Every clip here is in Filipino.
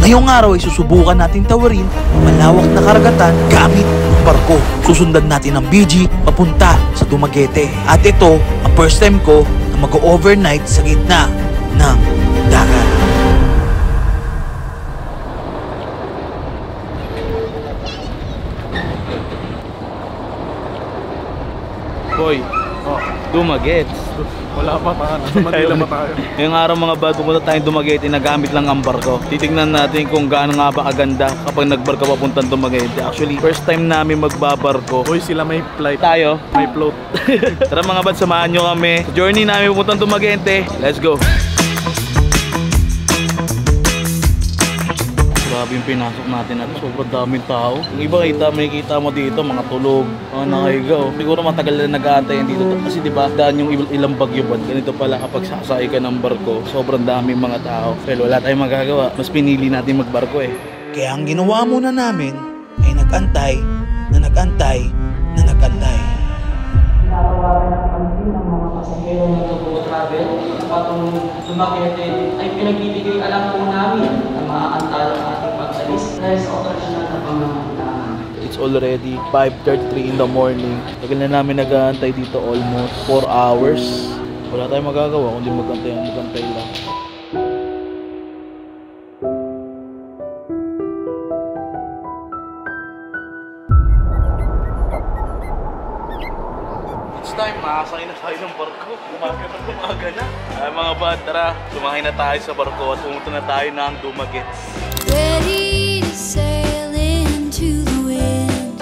Ngayong araw ay susubukan natin tawarin ang malawak na karagatan gamit ang barko. Susundan natin ang BG papunta sa Dumaguete. At ito ang first time ko na mag-overnight sa gitna ng dagat. Boy, Dumaguete. Wala pa tayo, nasa Manila pa tayo. Ngayong araw mga bad, pumunta tayong Dumaguete, nagamit lang ang barko. Titignan natin kung gaano nga ba kaganda kapag nagbarko papuntang Dumaguete. Actually, first time namin magbabarko. Boy, sila may flight. Tayo, May float. tara mga bad, samahan nyo kami sa journey namin papuntang Dumaguete. Let's go! Grabe yung pinasok natin at sobrang daming tao. Yung iba makikita mo dito, mga tulog, mga nakahiga. Siguro matagal na nag-aantayan dito. Kasi diba, daan yung ilang bagyo ba? Ganito pala kapag sasakay ka ng barko, sobrang daming mga tao. Pero wala tayong magagawa. Mas pinili natin magbarko eh. Kaya ang ginawa muna namin ay nag-antay na nag-antay na nag-antay. Tinatawagan ng pansin ng mga pasahero ng Togo Travel patong Dumaguete ay pinagbibigay alam po namin na maaantala ang ating pag-alis dahil sa operasyonal na pangangailangan. It's already 5:33 in the morning. Tagal na namin nag-aantay dito almost 4 hours. Wala tayong magagawa kundi magantay lang. Time, makasakay na tayo ng barko. Umaga na. Ay mga bad, tara, sumakay na tayo sa barko at pumunta na tayo ng Dumaguete. Ready to sail into the wind,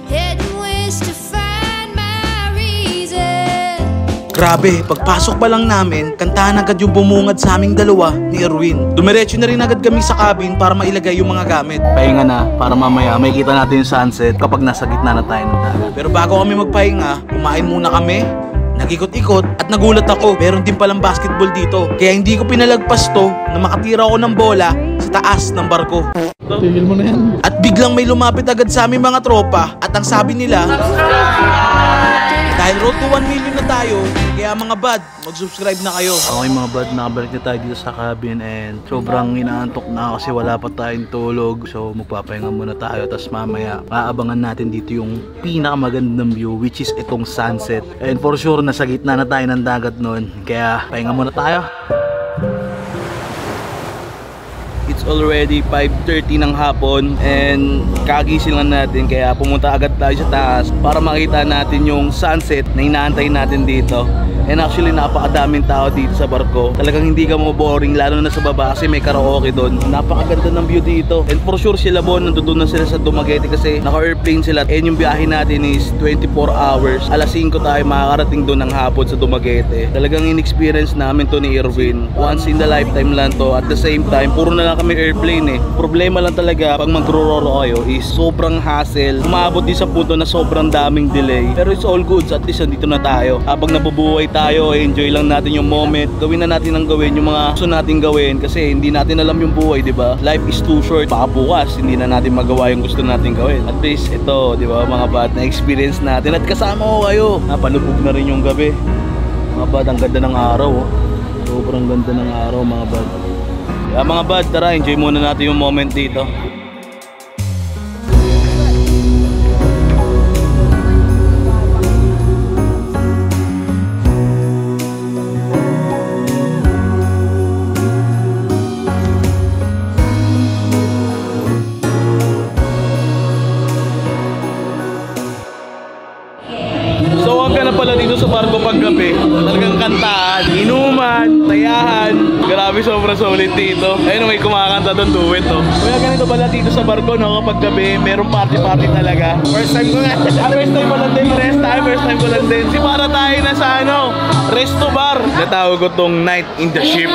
heading west to find my reason. Grabe, pagpasok pa lang namin, kantahan agad yung bumungad sa aming dalawa ni Erwin. Dumiretso na rin agad kami sa cabin para mailagay yung mga gamit. Pahinga na para mamaya makikita natin yung sunset kapag nasa gitna na tayo ng dagat. Pero bago kami magpahinga, kumain muna kami, nag-ikot-ikot at nagulat ako, meron din palang basketball dito. Kaya hindi ko pinalagpas to na makatira ako ng bola sa taas ng barko. Tigil mo na yan. At biglang may lumapit agad sa aming mga tropa at ang sabi nila, dahil road to 1 million na tayo, kaya mga bad, mag-subscribe na kayo. Okay mga bad, nakabalik na tayo dito sa cabin and sobrang inaantok na kasi wala pa tayong tulog. So magpapahinga muna tayo, tapos mamaya maabangan natin dito yung pinakamagandang view, which is itong sunset. And for sure nasa gitna na tayo ng dagat nun, kaya pahinga muna tayo. It's already 5:30 ng hapon and kagising lang natin, kaya pumunta agad tayo sa taas para makita natin yung sunset na inaantay natin dito. And actually napakadaming tao dito sa barko. Talagang hindi ka mo boring, lalo na sa baba kasi may karaoke doon. Napakaganda ng view dito. And for sure sila Bon, nandoon na sila sa Dumaguete kasi naka-airplane sila. And yung biyahe natin is 24 hours. Alas 5 tayo makakarating doon ng hapon sa Dumaguete. Talagang in-experience namin to ni Erwin. Once in the lifetime lang to. At the same time, puro na lang kami airplane eh. Problema lang talaga pag mag-roro kayo is sobrang hassle. Umabot din sa punto na sobrang daming delay. Pero it's all good. At least nandito na tayo. Habang nabubuhay tayo, enjoy lang natin yung moment. Gawin na natin ang gawin yung mga gusto natin gawin kasi hindi natin alam yung buhay, di ba? Life is too short. Baka bukas hindi na natin magawa yung gusto natin gawin. At least ito, di ba, mga bad, na experience natin at kasama ko kayo. Napalubog na rin yung gabi. Mga bad, ang ganda ng araw. Oh. Sobrang ganda ng araw, mga bad. Kaya mga bad, tara, enjoy muna natin yung moment dito. Pala dito sa barko paggabi, talagang kantaan, inuman, tayahan, grabe sobrang solid dito. Ayun, may kumakanta doon, duet to. Kaya ganito pala dito sa barko, no, kapag gabi, merong party talaga. First time ko nga. First time ko lang din, first time ko lang din. Si para tayo na sa ano, resto bar. Natawag ko tong night in the ship.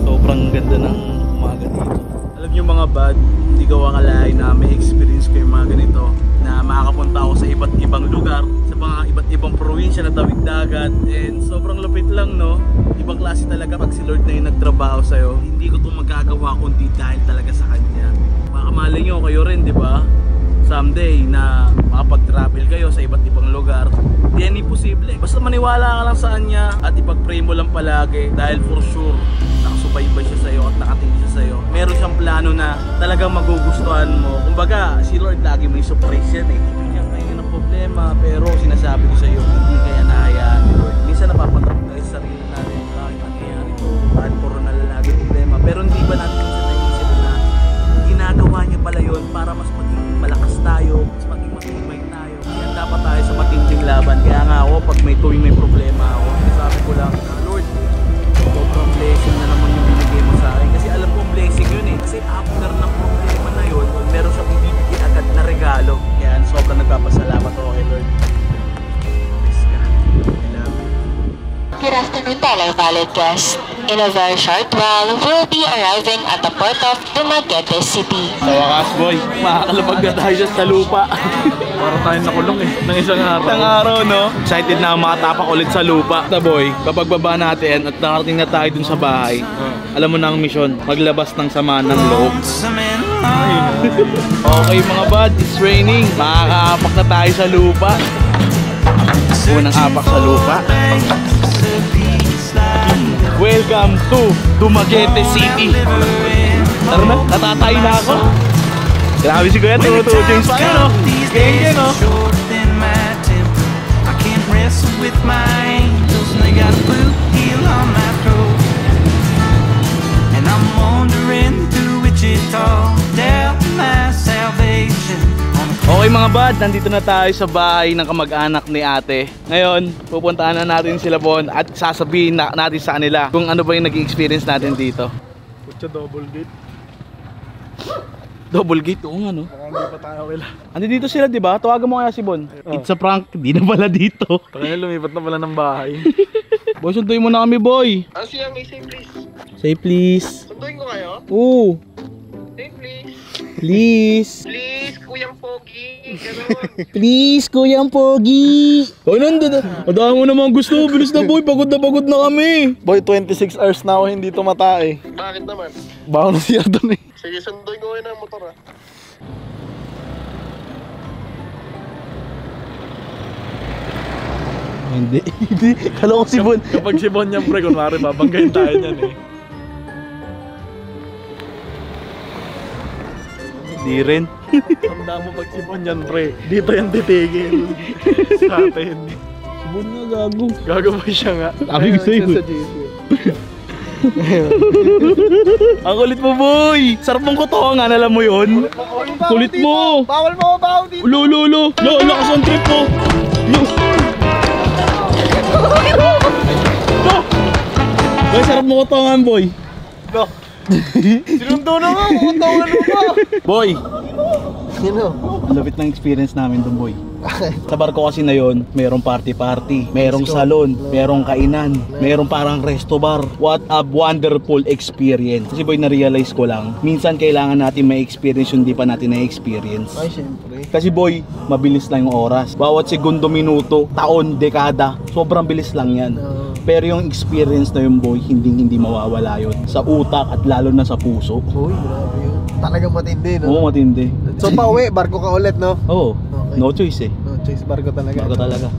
Sobrang ganda ng umaga dito. Alam nyo mga bad, hindi ko akalain na may experience ko yung mga ganito, na makakapunta ako sa iba't ibang lugar, sa mga iba't ibang probinsya na tawid dagat. And sobrang lupit lang, no? Ibang klase talaga pag si Lord na yung nagtrabaho sa'yo. Hindi ko ito magagawa kundi dahil talaga sa Kanya. Baka mali nyo kayo rin, di ba? Someday na makapag-travel kayo sa iba't ibang lugar, di yan imposible. Basta maniwala ka lang sa kanya at ipag-pray mo lang palagi, dahil for sure nakasubaybay siya sa'yo at nakatingin siya sa'yo. Meron siyang plano na talagang magugustuhan mo. Kumbaga, si Lord lagi may surprise yan eh. Hindi niya kayo ng problema, pero sinasabi ko sa'yo, hindi kaya nahayaan ni Lord. Minsan napapatak tayo sa sarili natin, bakit nangyayari ito? Bakit puro na lagi problema? Pero hindi ba natin minsan naisip na ginagawa niya pala yun para mas maging malakas tayo, mas maging matibay tayo. Kaya dapat tayo sa matinding laban. Kaya nga ako, pag may tuwing may problema ako, sabi ko lang, Lord, sobrang blessing na naman yung binigay mo sa akin. Kasi alam ko blessing yun eh. Kasi after ng problema na yun, meron siyang ibibigay agad na regalo. Kaya sobrang nagpapasalamat ako kay Lord. Praise God. I love you. Good afternoon, valet guests. In a very short while, we'll be arriving at the port of Dumaguete City. Sa wakas, boy, makakalabag na tayo sa lupa. Para tayong nakulong eh, ng isang araw. Isang araw, no? Excited na makatapak ulit sa lupa. Boy, kapag baba natin at nakarating na tayo dun sa bahay, alam mo na ang misyon, maglabas ng sama ng loob. Okay mga bud, it's raining. Makakaapak na tayo sa lupa. Unang apak sa lupa. Welcome to Dumaguete City. Tara na, natatay na ako. Grabe si Kuya, tututin pa yun, no? Geng-geng, no? I can't wrestle with my angels, and they got a blue heel on my throat. And I'm wandering through Wichita, down my salvation. Okay mga bad, nandito na tayo sa bahay ng kamag-anak ni ate. Ngayon, pupuntahan na natin sila Bon at sasabihin natin sa kanila kung ano ba yung naging experience natin dito. Kutsa double gate. Double gate, oo nga no? Baka hindi pa tayo kila. Andi dito sila, di ba? Tawagan mo kaya si Bon. It's a prank, di na pala dito. Kaya lumipat na pala ng bahay. Boy, sunduin mo na kami, boy. Ano siya, may say please? Say please. Sunduin ko kayo? Oo. Say please. Please. Please, Kuyang Pogi. Gano'n. Please, Kuyang Pogi. O, nandun. Madami mo naman gusto. Bilis na, boy. Pagod na kami. Boy, 26 hours na ako hindi tumatae. Bakit naman? Baka na siya doon eh. Sige, sunduin ko kayo ng motor ah. Hindi. Kala ko si Bon. Kapag si Bon yan pre, kunwari babanggayin tayo niyan eh. Di rin. Tanda mo pag si Bon yan pre, dito yan titigil. Sa atin. Si Bon nga gago. Gagawin siya nga. Sabi ko sa'yo. Sa GC. Ang kulit mo, boy. Sarap mong kotongan, alam mo yun? Kulit mo. Bawal mo bawo dito. Lo, lakas ang trip mo. Boy, sarap mo kotongan, boy. Sinundo na nga, kukuntawan mo ba? Boy, Sino? ang lapit ng experience namin doon, boy. Sa barko kasi na yon, merong party-party, merong salon, merong kainan, merong parang resto bar. What a wonderful experience. Kasi boy, na-realize ko lang, minsan kailangan natin may experience yung di pa natin na-experience. Ay, syempre. Kasi boy, mabilis lang yung oras. Bawat segundo, minuto, taon, dekada, sobrang bilis lang yan. Pero yung experience na yun, boy, hindi mawawala yun. Sa utak at lalo na sa puso. Uy, grabe yun. Talagang matindi, no? Oo, matindi. So, pauwi, barko ka ulit, no? Oo, Okay. no choice eh. No choice, barko talaga. Bago talaga.